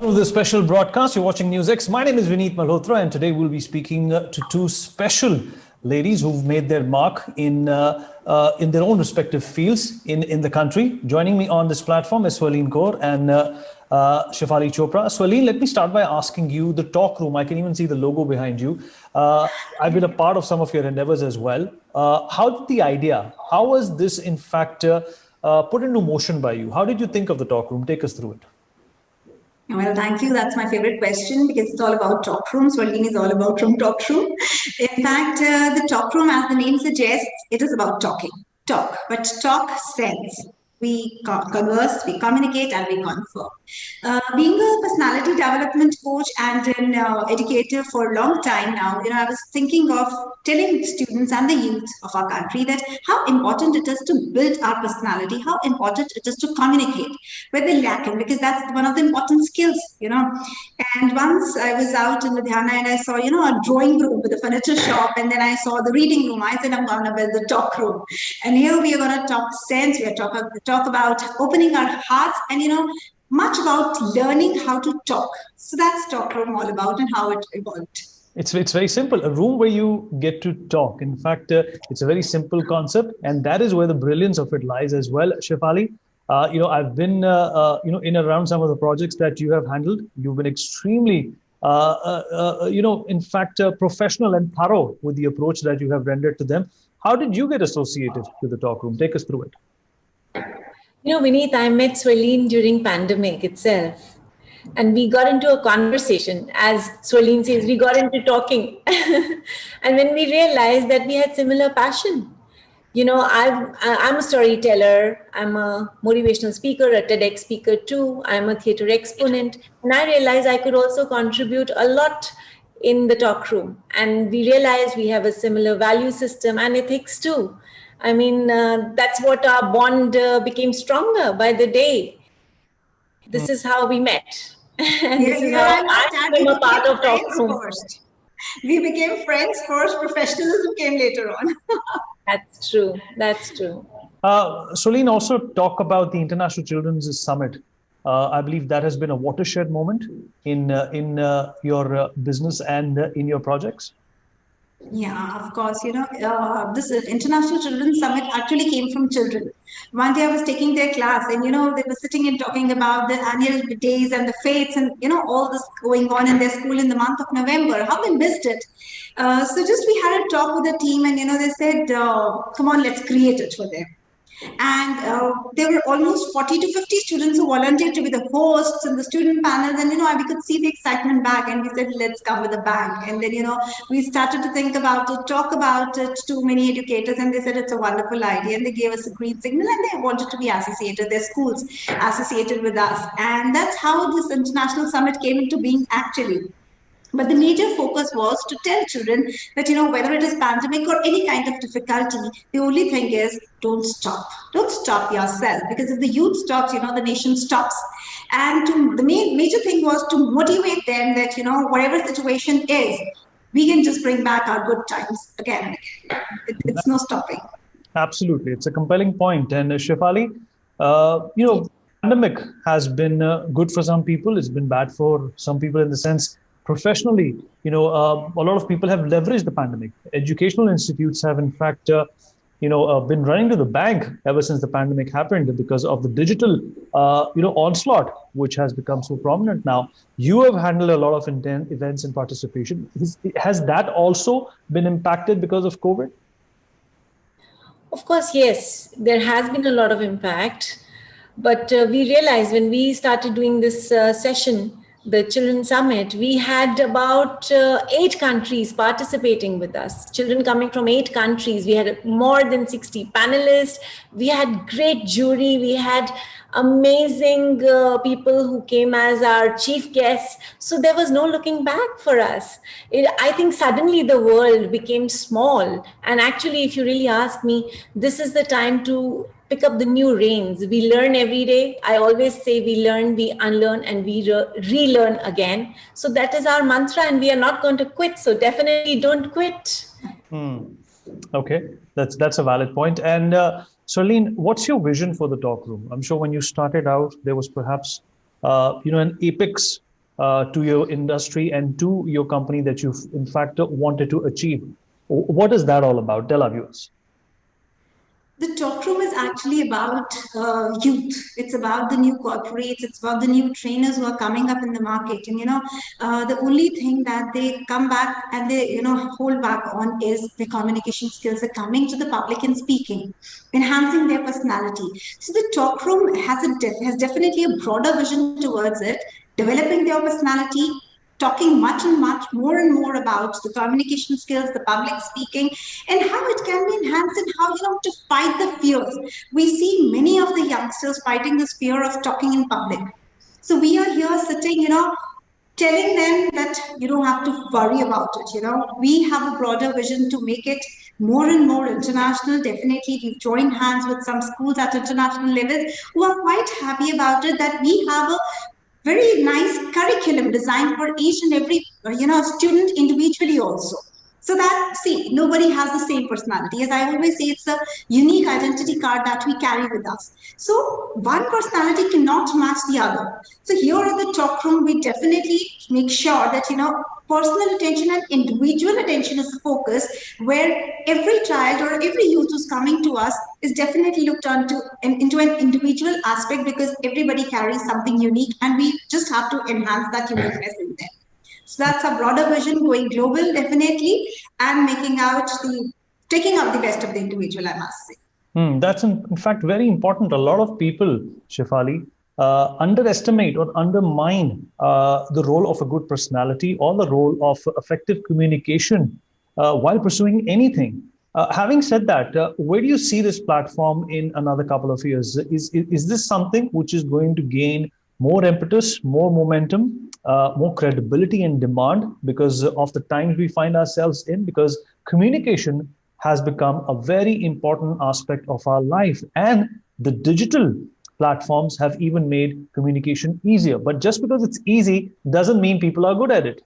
The special broadcast. You're watching NewsX. My name is Vineet Malhotra, and today we'll be speaking to two special ladies who've made their mark in their own respective fields in the country. Joining me on this platform is Swaleen Kaur and Shefali Chopra. Swaleen, let me start by asking you the talk room. I can even see the logo behind you. I've been a part of some of your endeavors as well. How did the idea? How was this, in fact, put into motion by you? How did you think of the talk room? Take us through it. Well, thank you. That's my favorite question because it's all about talk rooms. Swaleen is all about from talk room. In fact, the talk room, as the name suggests, it is about talking. Talk, but talk sense. We converse, we communicate, and we confer. Being a personality development coach and an educator for a long time now, I was thinking of telling students and the youth of our country that how important it is to build our personality, how important it is to communicate where they lack in, because that's one of the important skills, And once I was out in Ludhiana and I saw, a drawing room with a furniture shop, and then I saw the reading room. I said, I'm going to build the talk room. And here we are going to talk sense. We are talk about opening our hearts and, much about learning how to talk. So that's talk room all about and how it evolved. It's very simple. A room where you get to talk. In fact, it's a very simple concept, and that is where the brilliance of it lies as well. Shefali, I've been, in and around some of the projects that you have handled. You've been extremely, in fact, professional and thorough with the approach that you have rendered to them. How did you get associated with the talk room? Take us through it. Vineet, I met Swaleen during pandemic itself. And we got into a conversation. As Swaleen says, we got into talking. And when we realized that we had similar passion, I'm a storyteller, I'm a motivational speaker, a TEDx speaker too, I'm a theater exponent. And I realized I could also contribute a lot in the talk room. And we realized we have a similar value system and ethics too. I mean, that's what our bond became stronger by the day. This is how we met. And this is how I became a part of talk room. First. We became friends first, professionalism came later on. That's true. That's true. Swaleen, also talk about the International Children's Summit. I believe that has been a watershed moment in your business and in your projects. Yeah, of course. This International Children's Summit actually came from children. One day I was taking their class and, they were sitting and talking about the annual days and the fates and, all this going on in their school in the month of November, how they missed it. So just we had a talk with the team and, they said, come on, let's create it for them. And there were almost 40 to 50 students who volunteered to be the hosts and the student panels. And, we could see the excitement back and we said, let's come with a bang. And then, we started to think about it, talk about it to many educators. And they said, it's a wonderful idea. And they gave us a green signal and they wanted to be associated, their schools associated with us. And that's how this International Summit came into being actually. But the major focus was to tell children that, whether it is pandemic or any kind of difficulty, the only thing is don't stop. Don't stop yourself, because if the youth stops, the nation stops. And the major thing was to motivate them that, whatever situation is, we can just bring back our good times again and again. It's no stopping. Absolutely. It's a compelling point. And Shefali, pandemic has been good for some people. It's been bad for some people in the sense professionally, a lot of people have leveraged the pandemic. Educational institutes have, in fact, been running to the bank ever since the pandemic happened because of the digital, onslaught, which has become so prominent now. You have handled a lot of events and participation. Has that also been impacted because of COVID? Of course, yes. There has been a lot of impact. But we realized when we started doing this session, the Children's Summit, we had about 8 countries participating with us. Children coming from 8 countries. We had more than 60 panelists. We had great jury. We had amazing people who came as our chief guests. So there was no looking back for us. I think suddenly the world became small. And actually, if you really ask me, this is the time to pick up the new reins. We learn every day. I always say we learn, we unlearn, and we relearn again. So that is our mantra, and we are not going to quit. So definitely don't quit. Okay, that's a valid point. And Swaleen, what's your vision for the talk room? I'm sure when you started out, there was perhaps an apex to your industry and to your company that you've in fact wanted to achieve. What is that all about? Tell our viewers. The talk room is actually about youth. It's about the new corporates. It's about the new trainers who are coming up in the market. And the only thing that they come back and they hold back on is the communication skills. They're coming to the public and speaking, enhancing their personality. So the talk room has definitely a broader vision towards it, developing their personality, talking much and much more and more about the communication skills, the public speaking, and how it can be enhanced and how to fight the fears. We see many of the youngsters fighting this fear of talking in public. So we are here sitting, telling them that you don't have to worry about it. We have a broader vision to make it more and more international. Definitely, we've joined hands with some schools at international levels who are quite happy about it, that we have a very nice curriculum designed for each and every student individually also, so that nobody has the same personality. As I always say, it's a unique identity card that we carry with us, so one personality cannot match the other. So here at the talk room, we definitely make sure that personal attention and individual attention is the focus, where every child or every youth who's coming to us is definitely looked into an individual aspect, because everybody carries something unique and we just have to enhance that uniqueness in them. So that's a broader vision, going global definitely, and taking out the best of the individual, I must say. That's in fact very important. A lot of people, Shefali, underestimate or undermine the role of a good personality or the role of effective communication while pursuing anything. Having said that, where do you see this platform in another couple of years? Is this something which is going to gain more impetus, more momentum, more credibility and demand because of the times we find ourselves in? Because communication has become a very important aspect of our life, and the digital platforms have even made communication easier. But just because it's easy doesn't mean people are good at it.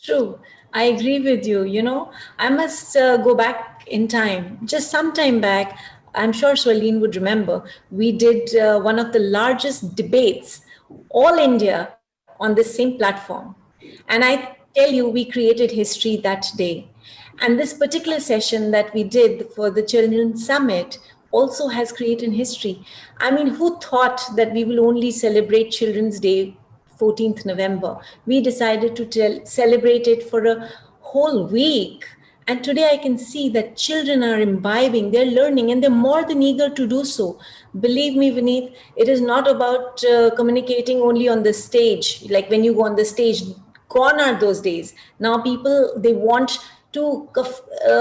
True. I agree with you. I must go back in time. Just some time back, I'm sure Swaleen would remember, we did one of the largest debates, all India, on this same platform. And I tell you, we created history that day. And this particular session that we did for the Children's Summit also has created history. I mean, who thought that we will only celebrate Children's Day 14th November? We decided to celebrate it for a whole week. And today I can see that children are imbibing, they're learning, and they're more than eager to do so. Believe me, Vineet, it is not about communicating only on the stage. Like when you go on the stage, gone are those days. Now people, they want to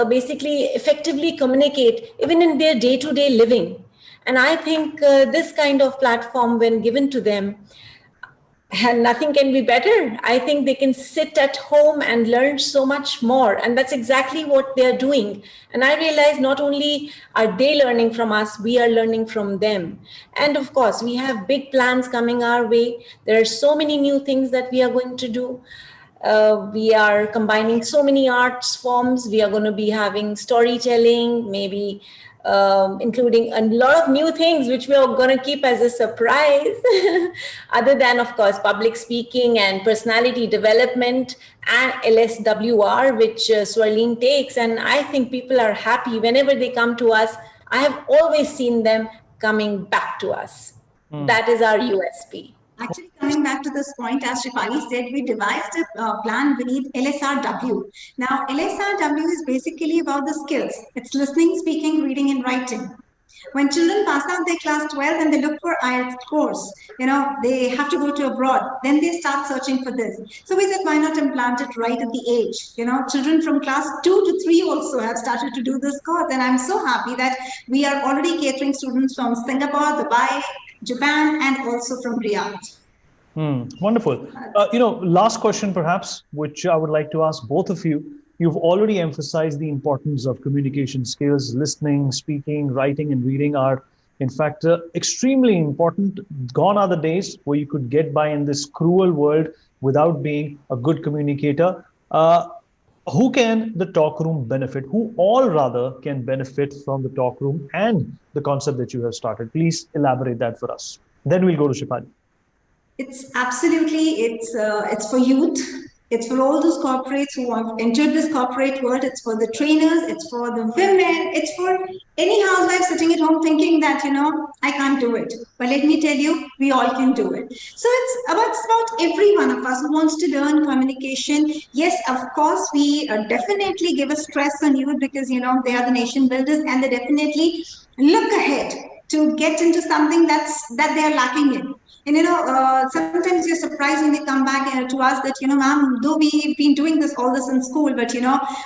basically effectively communicate even in their day-to-day living. And I think this kind of platform, when given to them, and nothing can be better. I think they can sit at home and learn so much more. And that's exactly what they're doing. And I realize not only are they learning from us, we are learning from them. And of course, we have big plans coming our way. There are so many new things that we are going to do. We are combining so many arts forms. We are going to be having storytelling, maybe including a lot of new things which we are going to keep as a surprise, other than, of course, public speaking and personality development and LSWR, which Swarleen takes. And I think people are happy whenever they come to us. I have always seen them coming back to us. That is our USP. Actually, coming back to this point, as Shefali said, we devised a plan beneath LSRW. Now, LSRW is basically about the skills. It's listening, speaking, reading, and writing. When children pass out their class 12 and they look for IELTS course, they have to go to abroad, then they start searching for this. So we said, why not implant it right at the age? Children from class 2 to 3 also have started to do this course. And I'm so happy that we are already catering students from Singapore, Dubai, Japan, and also from Riyadh. Wonderful. Last question, perhaps, which I would like to ask both of you. You've already emphasized the importance of communication skills. Listening, speaking, writing, and reading are, in fact, extremely important. Gone are the days where you could get by in this cruel world without being a good communicator. Who can the talk room benefit? Who all rather can benefit from the talk room and the concept that you have started? Please elaborate that for us. Then we'll go to Shefali. It's absolutely, it's for youth. It's for all those corporates who have entered this corporate world. It's for the trainers. It's for the women. It's for any housewife sitting at home thinking that, I can't do it. But let me tell you, we all can do it. So it's about every one of us who wants to learn communication. Yes, of course, we definitely give a stress on youth because, they are the nation builders, and they definitely look ahead to get into something that they are lacking in. And sometimes you're surprised when they come back to us that, ma'am, though we've been doing all this in school, but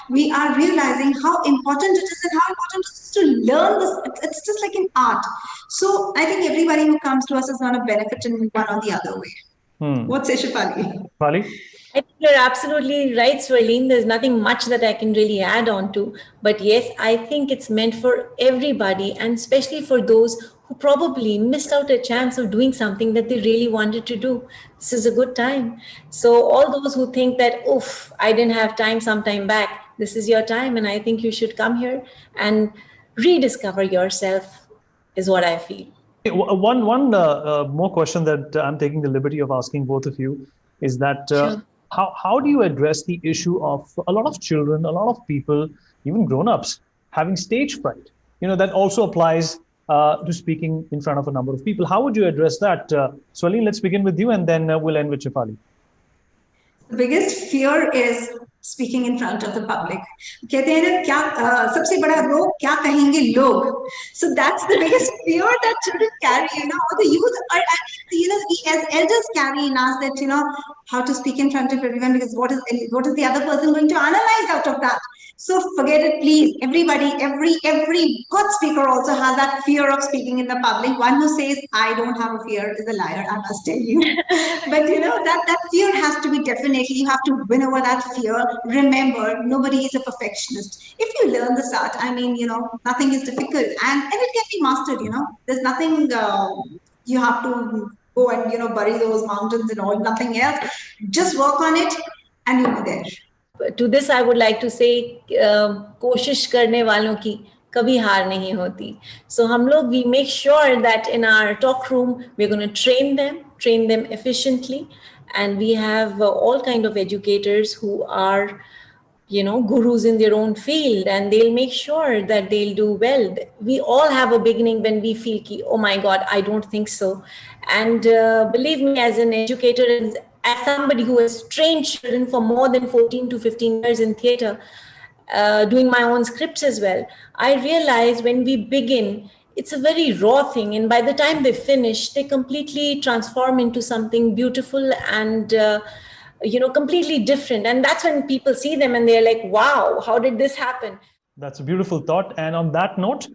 we are realizing how important it is and how important it is to learn this. It's just like an art. So I think everybody who comes to us is going to benefit in one or the other way. What say, Shefali? I think you're absolutely right, Swarleen. There's nothing much that I can really add on to. But yes, I think it's meant for everybody, and especially for those who probably missed out a chance of doing something that they really wanted to do. This is a good time. So all those who think that, oof, I didn't have time sometime back, this is your time. And I think you should come here and rediscover yourself is what I feel. One more question that I'm taking the liberty of asking both of you is that Sure. how do you address the issue of a lot of children, a lot of people, even grown-ups, having stage fright? That also applies to speaking in front of a number of people. How would you address that? Swarleen, let's begin with you, and then we'll end with Shefali. The biggest fear is speaking in front of the public. कहते हैं ना क्या सबसे बड़ा रोग क्या कहेंगे लोग. So that's the biggest fear that children carry, or the youth are, we as elders carry in us that, how to speak in front of everyone, because what is the other person going to analyze out of that? So forget it, please. Everybody, every good speaker also has that fear of speaking in the public. One who says, I don't have a fear is a liar, I must tell you. But that fear has to be definitely, you have to win over that fear. Remember, nobody is a perfectionist. If you learn this art, nothing is difficult, and it can be mastered, There's nothing you have to go and, bury those mountains and all, nothing else. Just work on it and you'll be there. To this, I would like to say, कोशिश करने वालों की कभी हार नहीं होती. So हम लोग, we make sure that in our talk room, we're going to train them efficiently. And we have all kind of educators who are, gurus in their own field, and they'll make sure that they'll do well. We all have a beginning when we feel, oh my God, I don't think so. And believe me, as an educator, as somebody who has trained children for more than 14 to 15 years in theater, doing my own scripts as well, I realize when we begin, it's a very raw thing. And by the time they finish, they completely transform into something beautiful and, completely different. And that's when people see them and they're like, wow, how did this happen? That's a beautiful thought. And on that note,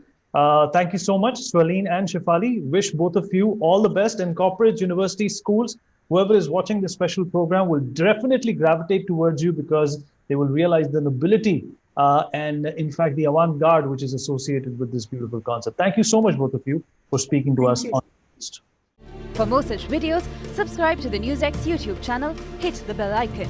thank you so much, Swarleen and Shefali. Wish both of you all the best in corporates, universities, schools. Whoever is watching this special program will definitely gravitate towards you because they will realize the nobility and, in fact, the avant-garde which is associated with this beautiful concept. Thank you so much, both of you, for speaking to us on this. For more such videos, subscribe to the NewsX YouTube channel, hit the bell icon.